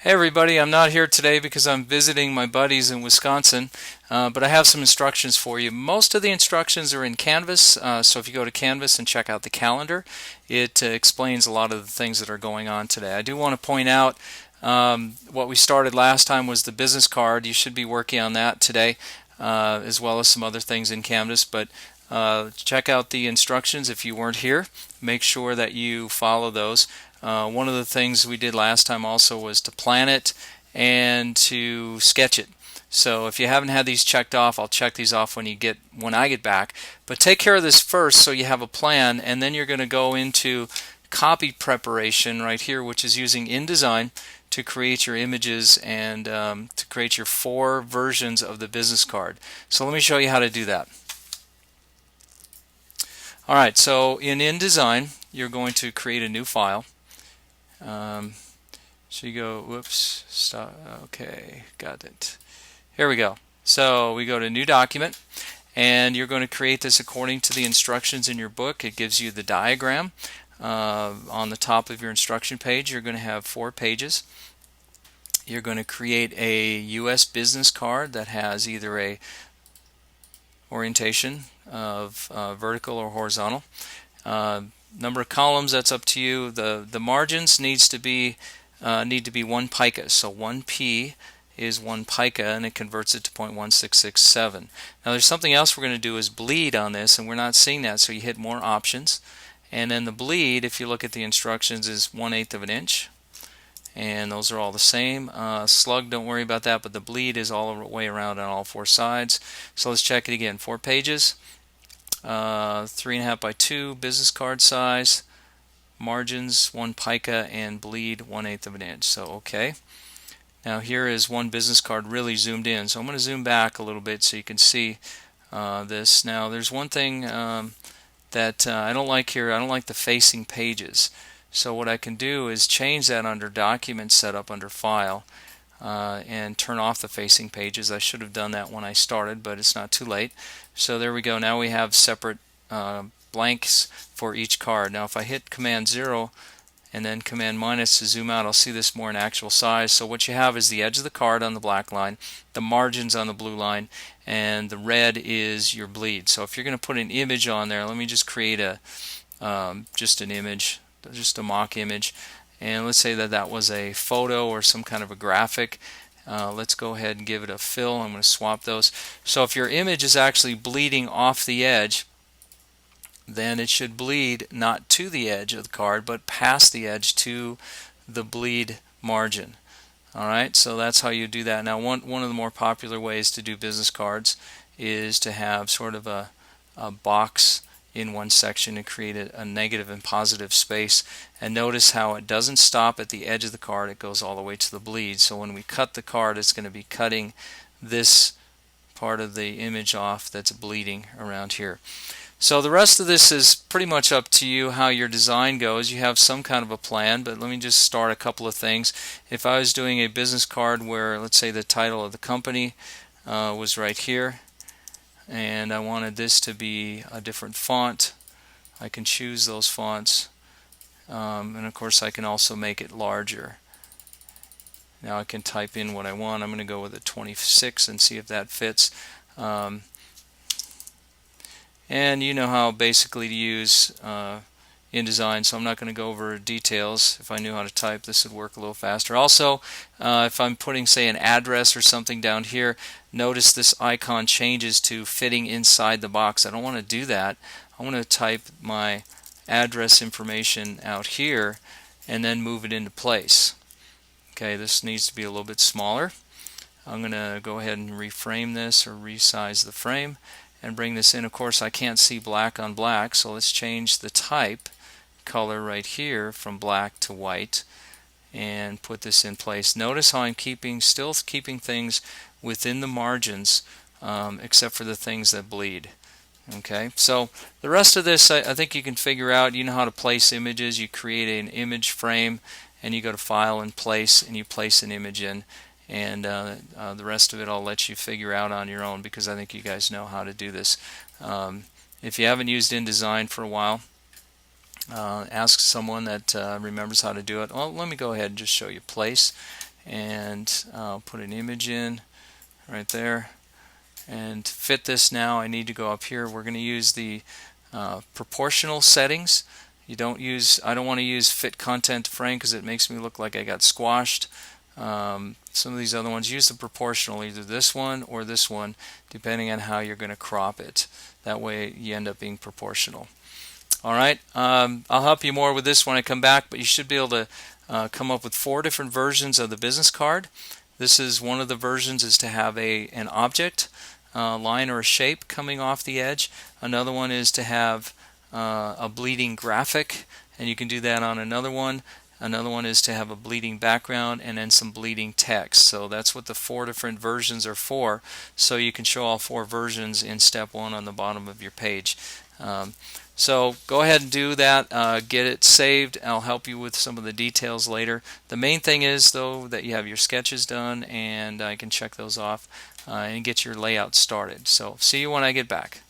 Hey everybody, I'm not here today because I'm visiting my buddies in Wisconsin, but I have some instructions for you. Most of the instructions are in Canvas, so if you go to Canvas and check out the calendar, it explains a lot of the things that are going on today. I do want to point out what we started last time was the business card. You should be working on that today, as well as some other things in Canvas, but check out the instructions if you weren't here. Make sure that you follow those. One of the things we did last time also was to plan it and to sketch it. So if you haven't had these checked off, I'll check these off when I get back. But take care of this first so you have a plan, and then you're going to go into copy preparation right here, which is using InDesign to create your images and to create your 4 versions of the business card. So let me show you how to do that. Alright, so in InDesign, you're going to create a new file. So you go, whoops, stop, okay, got it. Here we go. So we go to New Document, and you're going to create this according to the instructions in your book. It gives you the diagram. On the top of your instruction page, you're going to have 4 pages. You're going to create a US business card that has either a orientation of vertical or horizontal. Number of columns, that's up to you. The margins need to be 1 pica. So 1p is 1 pica, and it converts it to 0.1667. Now there's something else we're going to do is bleed on this, and we're not seeing that, so you hit more options. And then the bleed, if you look at the instructions, is 1/8 of an inch. And those are all the same. Slug, don't worry about that, but the bleed is all the way around on all 4 sides. So let's check it again. 4 pages. 3.5 by 2 business card size, margins 1 pica, and bleed 1/8 of an inch. So okay. Now here is one business card really zoomed in. So I'm going to zoom back a little bit so you can see this. Now there's one thing that I don't like here. I don't like the facing pages. So what I can do is change that under Document Setup under File and turn off the facing pages. I should have done that when I started, but it's not too late. So there we go. Now we have separate blanks for each card. Now if I hit Command 0 and then Command minus to zoom out, I'll see this more in actual size. So what you have is the edge of the card on the black line, the margins on the blue line, and the red is your bleed. So if you're going to put an image on there, let me just create just an image, just a mock image. And let's say that that was a photo or some kind of a graphic. Let's go ahead and give it a fill. I'm going to swap those. So if your image is actually bleeding off the edge, then it should bleed not to the edge of the card, but past the edge to the bleed margin. Alright, so that's how you do that. Now one of the more popular ways to do business cards is to have sort of a box in one section and create a negative and positive space. And notice how it doesn't stop at the edge of the card, it goes all the way to the bleed. So when we cut the card, it's going to be cutting this part of the image off that's bleeding around here. So the rest of this is pretty much up to you how your design goes. You have some kind of a plan, but let me just start a couple of things. If I was doing a business card where, let's say, the title of the company was right here, and I wanted this to be a different font, I can choose those fonts, and of course I can also make it larger. Now I can type in what I want. I'm going to go with a 26 and see if that fits. And you know how basically to use InDesign, so I'm not going to go over details. If I knew how to type, this would work a little faster. Also, if I'm putting, say, an address or something down here, notice this icon changes to fitting inside the box. I don't want to do that. I want to type my address information out here and then move it into place. Okay, this needs to be a little bit smaller. I'm going to go ahead and reframe this or resize the frame and bring this in. Of course, I can't see black on black, so let's change the type color right here from black to white and put this in place. Notice how I'm still keeping things within the margins, except for the things that bleed. Okay, so the rest of this I think you can figure out. You know how to place images. You create an image frame and you go to File and Place, and you place an image in. And the rest of it I'll let you figure out on your own, because I think you guys know how to do this. If you haven't used InDesign for a while, ask someone that remembers how to do it. Well, let me go ahead and just show you. Place, and I'll put an image in right there. And to fit this now, I need to go up here. We're going to use the proportional settings. I don't want to use fit content to frame because it makes me look like I got squashed. Some of these other ones, use the proportional, either this one or this one, depending on how you're going to crop it. That way you end up being proportional. Alright, I'll help you more with this when I come back, but you should be able to come up with 4 different versions of the business card. This is one of the versions, is to have an object, line or a shape coming off the edge. Another one is to have a bleeding graphic, and you can do that on another one. Another one is to have a bleeding background and then some bleeding text. So that's what the 4 different versions are for. So you can show all 4 versions in step 1 on the bottom of your page. So go ahead and do that. Get it saved. I'll help you with some of the details later. The main thing is, though, that you have your sketches done, and I can check those off and get your layout started. So see you when I get back.